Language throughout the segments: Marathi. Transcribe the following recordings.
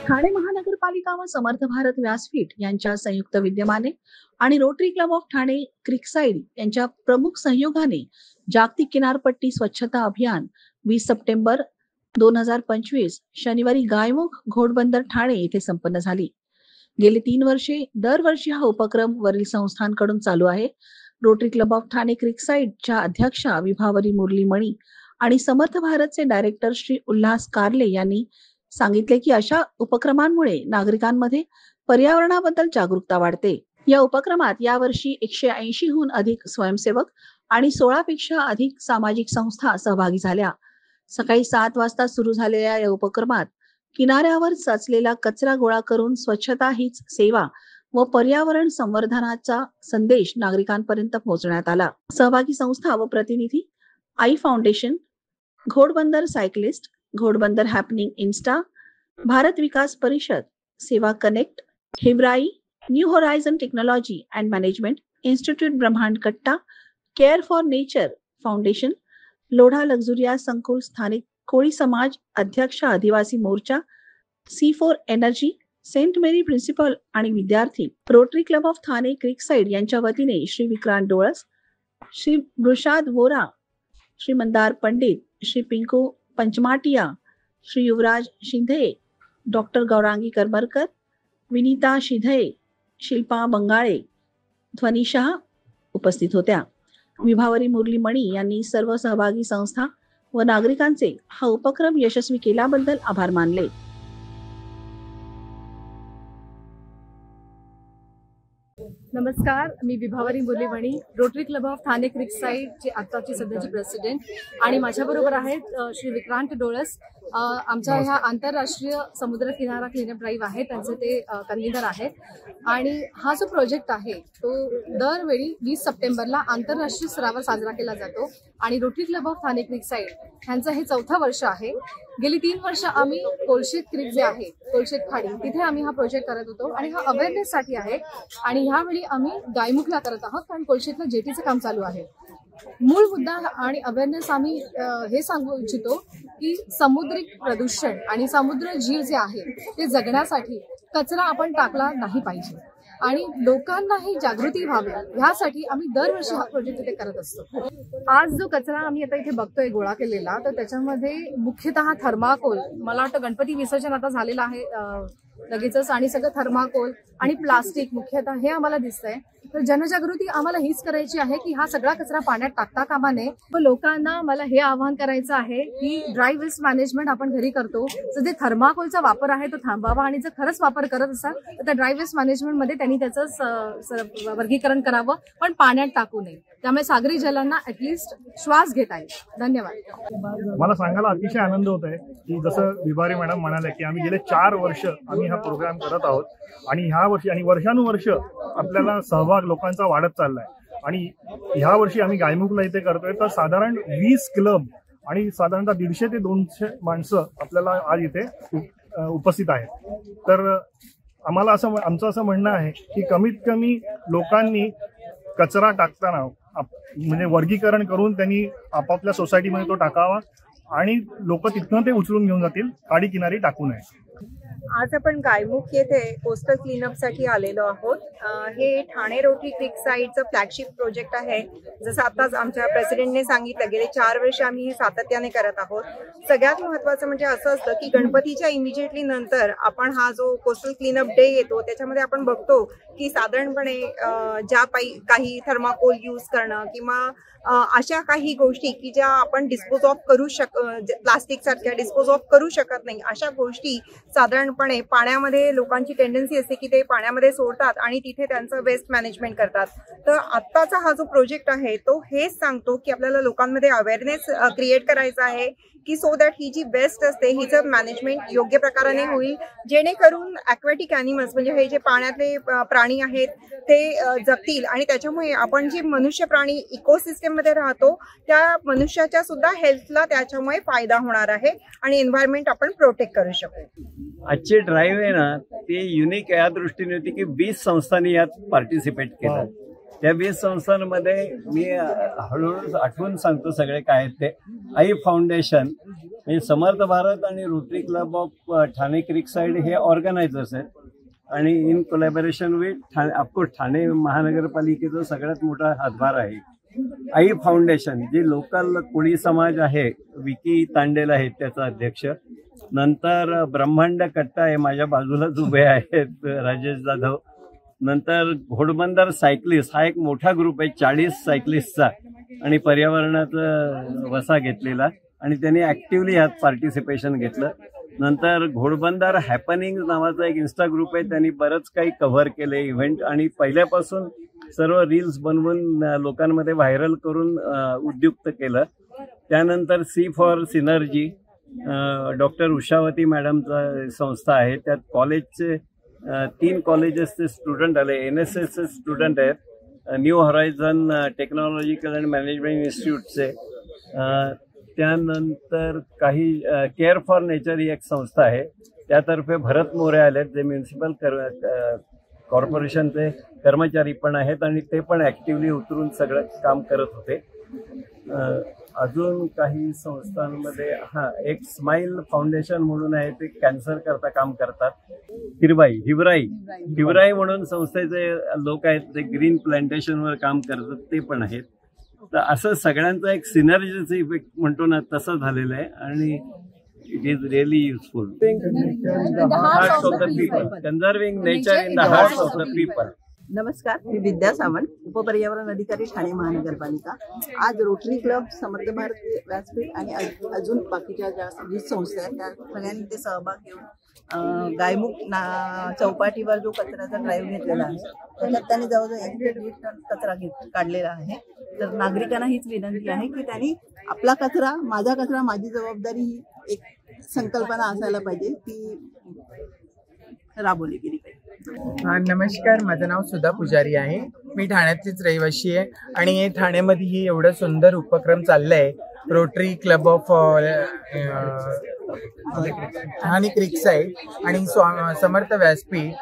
ठाणे महानगरपालिका व समर्थ भारत व्यासपीठ यांच्या संयुक्त विद्यमाने आणि Rotary Club of Thane Creekside यांच्या प्रमुख सहयोगाने जागतिक किनारपट्टी स्वच्छता अभियान 20 सप्टेंबर 2025 शनिवारी गायमुख घोडबंदर ठाणे येथे संपन्न झाली। गेली 3 वर्षे दरवर्षी हा उपक्रम वरील संस्थांकडून चालू आहे। रोटरी क्लब ऑफ ठाणे क्रिकसाइडच्या अध्यक्षा विभावरी मुरली मणी आणि समर्थ भारतचे डायरेक्टर श्री उल्हास कारले यांनी सांगितले की अशा उपक्रमांमुळे नागरिकांमध्ये पर्यावरणाबद्दल जागरूकता वाढते। या उपक्रमात यावर्षी 180 हून अधिक स्वयंसेवक आणि 16 पेक्षा अधिक सामाजिक संस्था सहभागी झाल्या। सकाळी 7 वाजता सुरू झालेल्या या उपक्रमात किनाऱ्यावर साचलेला कचरा गोळा करून स्वच्छता हीच सेवा व पर्यावरण संवर्धनाचा संदेश नागरिकांपर्यंत पोहोचवण्यात आला। सहभागी संस्था व प्रतिनिधी Aai foundation, Ghodbunder cyclist, Ghodbunder happening Insta, Bharat Vikas Parishad, Seva connect, हिब्राई, new horizon technology and management, institute Brahmand Katta, care for nature foundation, Lodha Luxuria संकुल, स्थानिक कोळी समाज अध्यक्ष आदिवासी मोर्चा, C4 energy, Saint Mary principal आणि विद्यार्थी, Rotary Club of Thane Creekside यांच्या वतीने श्री विक्रांत डोळस, श्री वृषाद वोरा, श्री मंदार पंडित, श्री पिंकू पंचमाटिया, श्री युवराज शिंदे, डॉक्टर गौरांगी करमरकर, विनीता शिधे, शिल्पा बंगाळे, ध्वनी शाह उपस्थित होत्या। विभावरी मुरली मणी यांनी सर्व सहभागी संस्था व नागरिकांचे हा उपक्रम यशस्वी केल्याबद्दल आभार मानले। नमस्कार, मी विभावरी मुरली मणी, रोटरी क्लब ऑफ ठाणे क्रिकसाइडची आताची सध्याची प्रेसिडेंट आणि माझ्याबरोबर आहेत श्री विक्रांत डोळस, आमच्या ह्या आंतरराष्ट्रीय समुद्र किनारा क्लीनअप ड्राईव्ह आहे त्यांचे ते कन्व्हीनर आहेत। आणि हा जो प्रोजेक्ट आहे तो दरवेळी 20 सप्टेंबरला आंतरराष्ट्रीय स्तरावर साजरा केला जातो आणि रोटरी क्लब ऑफ ठाणे क्रिकसाइड ह्यांचं हे 4थं वर्ष आहे। गेली 3 वर्ष आम्ही कोळशेत क्रिक जे आहे, कोळशेत खाडी, तिथे आम्ही हा प्रोजेक्ट करत होतो आणि हा अवेअरनेससाठी आहे। आणि ह्यावेळी आम्ही गायमुखला करत आहोत कारण कोळशेतला जेटीचं काम चालू आहे। मूळ मुद्दा आणि अवेअरनेस आम्ही हे सांगू इच्छितो की समुद्री प्रदूषण आणि समुद्र जीव जे आहे ते जगण्यासाठी कचरा आपण टाकला नाही पाहिजे आणि लोकांनाही जागृती व्हावी ह्यासाठी आम्ही दरवर्षी हा प्रोजेक्ट इथे करत असतो। आज जो कचरा आम्ही आता इथे बघतोय गोळा केलेला, तर त्याच्यामध्ये मुख्यतः थर्माकोल, मला वाटतं गणपती विसर्जन आता झालेलं आहे लगेचच, आणि सगळं थर्माकोल आणि प्लास्टिक मुख्यतः हे आम्हाला दिसतंय। तर जनजागृती आम्हाला हीच करायची आहे की हा सगळा कचरा पाण्यात टाकता कामा नये। व लोकांना मला हे आवाहन करायचं आहे की ड्राय वेस्ट मॅनेजमेंट आपण घरी करतो, तर जे थर्माकोलचा वापर आहे तो थांबावा आणि जर खरंच वापर करत असाल तर त्या ड्राय वेस्ट मॅनेजमेंट मध्ये त्यांनी त्याचं वर्गीकरण करावं, पण पाण्यात टाकू नये, त्यामुळे सागरी जलांना ऍटलिस्ट श्वास घेता येईल। धन्यवाद। मला सांगायला अतिशय आनंद होत आहे की जसं विभारी मॅडम म्हणाले की आम्ही गेले 4 वर्ष आम्ही हा प्रोग्राम करत आहोत आणि ह्या वर्षी आणि वर्षानुवर्ष आपल्याला सहभाग लोकांचा वाढत चाललाय आणि ह्या वर्षी आम्ही गायमुखला इथे करतोय। तर साधारण 20 क्लब आणि साधारणतः 150 ते 200 माणसं आपल्याला आज इथे उपस्थित आहेत। तर आम्हाला आमचं असं म्हणणं आहे की कमीत कमी लोकांनी कचरा टाकताना म्हणजे वर्गीकरण करून त्यांनी आपापल्या सोसायटीमध्ये तो टाकावा आणि लोक तिथनं ते उचलून घेऊन जातील, काडी किनारी टाकू नये। आज आपण गायमुख येथे कोस्टल क्लीनअप साठी आलेलो आहोत। हे ठाणे रोटरी क्रिकसाइडचं फ्लॅगशिप प्रोजेक्ट आहे। जसं आताच आमच्या प्रेसिडेंटने सांगितलं, गेले 4 वर्ष आम्ही हे सातत्याने करत आहोत। सगळ्यात महत्त्वाचं म्हणजे असं असतं की गणपतीच्या इमिजिएटली नंतर आपण हा जो कोस्टल क्लीनअप डे येतो त्याच्यामध्ये आपण बघतो की साधारणपणे ज्या काही थर्माकोल यूज करणं किंवा अशा काही गोष्टी की ज्या आपण डिस्पोज ऑफ करू प्लास्टिक सारख्या डिस्पोज ऑफ करू शकत नाही, अशा गोष्टी साधारणपणे पाण्यामध्ये लोकांची टेंडन्सी असते की ते पाण्यामध्ये सोडतात आणि तिथे त्यांचं वेस्ट मॅनेजमेंट करतात। तर आत्ताचा हा जो प्रोजेक्ट आहे तो हेच सांगतो की आपल्याला लोकांमध्ये अवेअरनेस क्रिएट करायचा आहे की सो दॅट ही जी वेस्ट असते हिचं मॅनेजमेंट योग्य प्रकाराने होईल, जेणेकरून ॲक्वॅटिक ॲनिमल्स म्हणजे हे जे पाण्यातले प्राणी आहेत ते जगतील आणि त्याच्यामुळे आपण जे मनुष्य प्राणी इकोसिस्टम मध्ये राहतो त्या मनुष्याच्या सुद्धा हेल्थला त्याच्यामुळे फायदा होणार आहे आणि एन्व्हायरमेंट आपण प्रोटेक्ट करू शकू। आजचे ड्राईव्ह आहे ना ते युनिक या दृष्टीने होती की 20 संस्थांनी यात पार्टिसिपेट केलं त्या 20 संस्थांमध्ये मी हळूहळू आठवून सांगतो सगळे काय आहेत ते. आई फाउंडेशन म्हणजे समर्थ भारत आणि Rotary Club of Thane Creekside हे ऑर्गनायझर्स आहेत आणि in collaboration with Thane, of course Thane महानगरपालिकेचा सगळ्यात मोठा हातभार आहे. आई फाउंडेशन जे लोकल कोळी समाज आहे, विकी तांडेल आहेत त्याचा अध्यक्ष. नंतर ब्रह्मांड कट्टा आहे, माझ्या बाजूलाच उभे आहेत राजेश जाधव. नंतर घोडबंदर सायकलिस्ट हा एक मोठा ग्रुप आहे 40 सायकलिस्टचा आणि पर्यावरणाचा वसा घेतलेला आणि त्यांनी ऍक्टिव्हली ह्यात पार्टिसिपेशन घेतलं. नंतर घोडबंदर हॅपनिंग नावाचा एक इन्स्टा ग्रुप आहे, त्यांनी बरंच काही कव्हर केले इव्हेंट आणि पहिल्यापासून सर्व रील्स बनवून लोकांमध्ये व्हायरल करून उद्युक्त केलं. त्यानंतर C for synergy doctor Ushavati मॅडमचा संस्था आहे, त्यात कॉलेजचे 3 कॉलेजेसचे स्टुडंट आले, NSS चे स्टुडंट आहेत, new horizon technological and management इन्स्टिट्यूटचे. त्यानंतर काही केअर फॉर नेचर ही एक संस्था आहे, त्यातर्फे भरत मोरे आलेत जे म्युन्सिपल कॉर्पोरेशनचे कर्मचारी पण आहेत आणि ते पण ऍक्टिव्हली उतरून सगळं काम करत होते. अजून काही संस्थांमध्ये एक स्माइल फाउंडेशन म्हणून आहे, ते कॅन्सर करता काम करतात. हिवराई म्हणून संस्थेचे लोक आहेत, ते ग्रीन प्लांटेशनवर काम करतात, ते पण आहेत. तर असं सगळ्यांचा एक सिनर्जीचा इफेक्ट म्हणतो ना तसं झालेलं आहे आणि it is really useful. Hearts of the people, conserving nature in the hearts of the people. नमस्कार, मी विद्या सावंत, उपपर्यावरण अधिकारी ठाणे महानगरपालिका. आज रोटरी क्लब, समर्थ भारत व्यासपीठ आणि अजून बाकीच्या ज्या 20 संस्था आहेत त्या सगळ्यांनी ते सहभाग घेऊन गायमुख चौपाटीवर जो कचऱ्याचा ड्राईव्ह घेतलेला आहे त्याच्यात त्यांनी जवळजवळ 1 ते 1.5 टन कचरा काढलेला आहे. तर नागरिकांना हीच विनंती आहे की त्यांनी आपला कचरा माझी जबाबदारी ही एक संकल्पना असायला पाहिजे, ती राबवली गेली पाहिजे. नमस्कार, माझं नाव सुधा पुजारी आहे. मी ठाण्याचीच रहिवाशी आहे आणि ठाण्यामध्येही एवढं सुंदर उपक्रम चाललाय. रोटरी क्लब ऑफ ठाणे क्रिकसाईड आणि समर्थ व्यासपीठ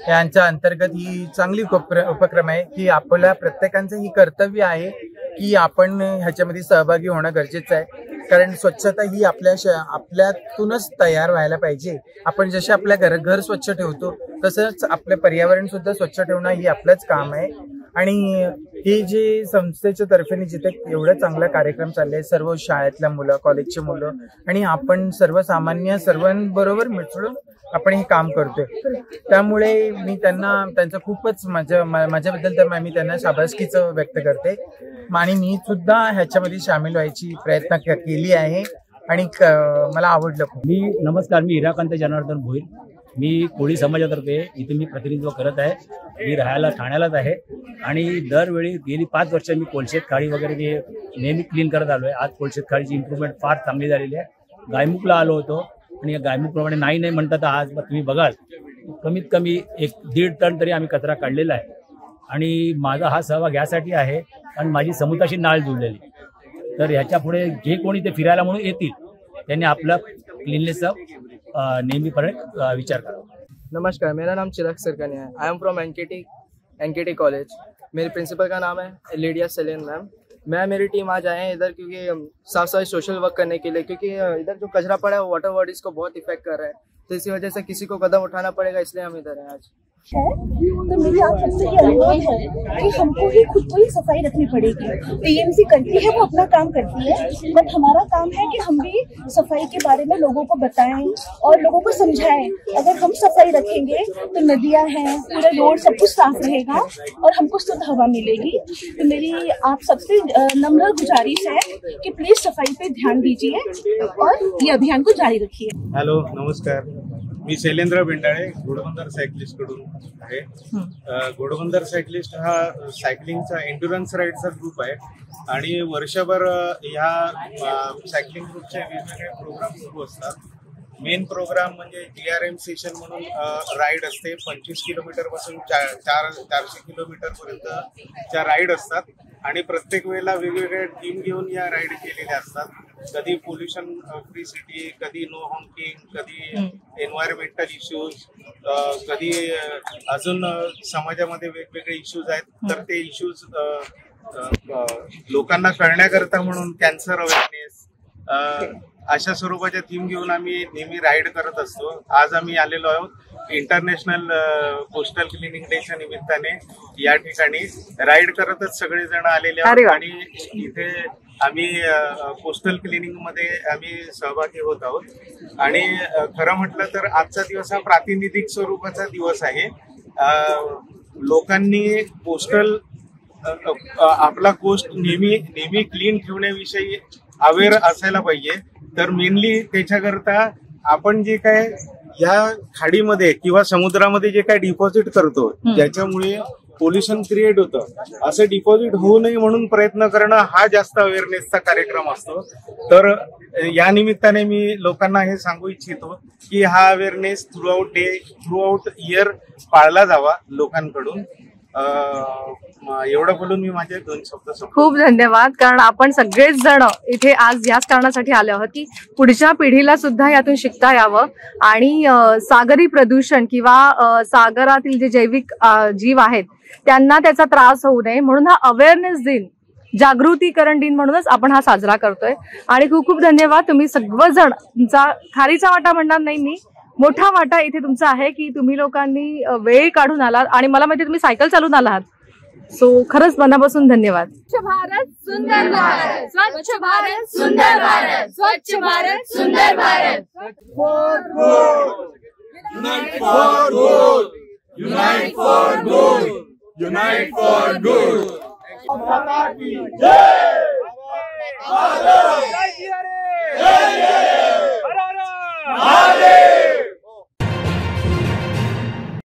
यांच्या अंतर्गत ही चांगली उपक्रम आहे की आपल्या प्रत्येकाचं ही कर्तव्य आहे की आपण ह्याच्यामध्ये सहभागी होणं गरजेचं आहे. कारण स्वच्छता ही आपल्यातूनच तयार व्हायला पाहिजे. आपण जसे आपल्या घर स्वच्छ ठेवतो तसंच आपलं पर्यावरण सुद्धा स्वच्छ ठेवणं ही आपलंच काम आहे. आणि हे जे संस्थेच्या तर्फेने जिथे एवढं चांगला कार्यक्रम चालले, सर्व शाळेतल्या मुलं, कॉलेजचे मुलं आणि आपण सर्वसामान्य सर्वांबरोबर मिसळून आपण हे काम करतोय. त्यामुळे मी त्यांचं खूपच माझ्याबद्दल तर मी त्यांना शाबासकीचं व्यक्त करते आणि मी सुद्धा ह्याच्यामध्ये सामील व्हायची प्रयत्न केली आहे आणि मला आवडलं खूप. नमस्कार, मी हिराकांत जनार्दन भोईर. मी कोळी समाजातर्फे इथे मी प्रतिनिधित्व करत आहे. मी राहायला ठाण्यालाच आहे आणि दरवेळी गेली 5 वर्ष मी कोळशेत खाडी वगैरे नेहमी क्लीन करत आलो आहे. आज कोळशेत खाडीची इम्प्रूव्हमेंट फार चांगली झालेली आहे. गायमुखला आलो होतो आणि या गायमुखप्रमाणे नाही म्हणतात आज तुम्ही बघाल कमीत कमी 1-1.5 टन तरी आम्ही कचरा काढलेला आहे. आणि माझा हा सहभाग यासाठी आहे कारण माझी समुदायाशी नाळ जुळलेली. तर ह्याच्या पुढे जे कोणी ते फिरायला म्हणून येतील त्यांनी आपलं क्लीननेसचा नेहमीपणे विचार करावा. नमस्कार, मेरा नाम चिराग सरकनी है. I am from NKT college. मेरे प्रिंसिपल का नाम है लिडिया सलीन मैम. मैं मेरी टीम आज आए हैं इधर क्योंकि साफ सफाई सोशल वर्क करने के लिए, क्योंकि इधर जो कचरा पड़ा है वाटर बॉडीज को बहुत इफेक्ट कर रहा है. तो इसी वजह से किसी को कदम उठाना पड़ेगा, इसलिए हम इधर हैं आज. है तो मेरी आप सबसे ये अनुरोध है कि हमको ही खुद को ही सफाई रखनी पड़ेगी. टीएमसी करती है, वो अपना काम करती है, बट हमारा काम है कि हम भी सफाई के बारे में लोगों को बताएं और लोगों को समझाएं. अगर हम सफाई रखेंगे तो नदियां हैं, पूरा रोड सब कुछ साफ रहेगा और हमको शुद्ध हवा मिलेगी. तो मेरी आप सबसे नम्र गुजारिश है कि प्लीज सफाई पे ध्यान दीजिए और ये अभियान को जारी रखिए. हॅलो, नमस्कार. मी शैलेंद्र बेंडाळे, घोडबंदर सायकलिस्ट कडून आहे. घोडबंदर सायकलिस्ट हा सायकलिंगचा एन्ड्युरन्स राईडचा ग्रुप आहे आणि वर्षभर ह्या सायकलिंग ग्रुपचे वेगवेगळे प्रोग्राम सुरू असतात. मेन प्रोग्राम म्हणजे DRM सेशन म्हणून राईड असते. 25 किलोमीटर पासून 400 किलोमीटर पर्यंतच्या राईड असतात आणि प्रत्येक वेळेला वेगवेगळ्या टीम घेऊन या राईड केलेल्या असतात. कधी पोल्युशन फ्री सिटी, कधी नो हॉकिंग, कधी एन्व्हायरमेंटल इश्यूज, कधी अजून समाजामध्ये वेगवेगळे इश्यूज आहेत. तर ते इश्यूज लोकांना कळण्याकरता म्हणून कॅन्सर अवेअरनेस अशा स्वरूपाच्या थीम घेऊन आम्ही नेहमी राईड करत असतो. आज आम्ही आलेलो आहोत इंटरनॅशनल कोस्टल क्लिनिंग डेच्या निमित्ताने. या ठिकाणी राईड करतच सगळेजण आलेले आहोत आणि इथे आम्ही कोस्टल क्लिनिंग मध्ये आम्ही सहभागी होत आहोत. आणि खरं म्हटलं तर आजचा दिवस हा प्रातिनिधिक स्वरूपाचा दिवस आहे. लोकांनी कोस्टल आपला कोस्ट नेहमी क्लीन ठेवण्याविषयी अवेअर असायला पाहिजे. तर मेनली त्याच्याकरता आपण जे काय या खाडीमध्ये किंवा समुद्रामध्ये जे काय डिपॉझिट करतो ज्याच्यामुळे पोल्युशन क्रिएट होतं, असं डिपॉझिट होऊ नये म्हणून प्रयत्न करणं हा जास्त अवेअरनेसचा कार्यक्रम असतो. तर या निमित्ताने मी लोकांना हे सांगू इच्छितो की हा अवेअरनेस थ्रू आउट इयर पाळला जावा लोकांकडून. एवढं बोलून मी माझे 2 शब्द संपवतो. खूप धन्यवाद. कारण आपण सगळेच जण इथे आज याच कारणासाठी आले आहोत की पुढच्या पिढीला सुद्धा यातून शिकता यावं आणि सागरी प्रदूषण किंवा सागरातील जे जैविक जीव आहेत त्यांना त्याचा त्रास होऊ नये म्हणून हा अवेअरनेस दिन, जागृतीकरण दिन म्हणूनच आपण हा साजरा करतोय. आणि खूप खूप धन्यवाद. तुम्ही सर्वजण, तुमचा खारीचा वाटा म्हणणार नाही मी, मोठा वाटा इथे तुमचा आहे की तुम्ही लोकांनी वेळ काढून आलात आणि मला माहिती तुम्ही सायकल चालून आलात. सो खरंच मनापासून धन्यवाद. स्वच्छ भारत सुंदर भारत, स्वच्छ भारत सुंदर भारत, स्वच्छ भारत सुंदर Bharat. Unite for good, unite for good, unite for good. माता की जय, भारत जय जय, हर हर महादेव.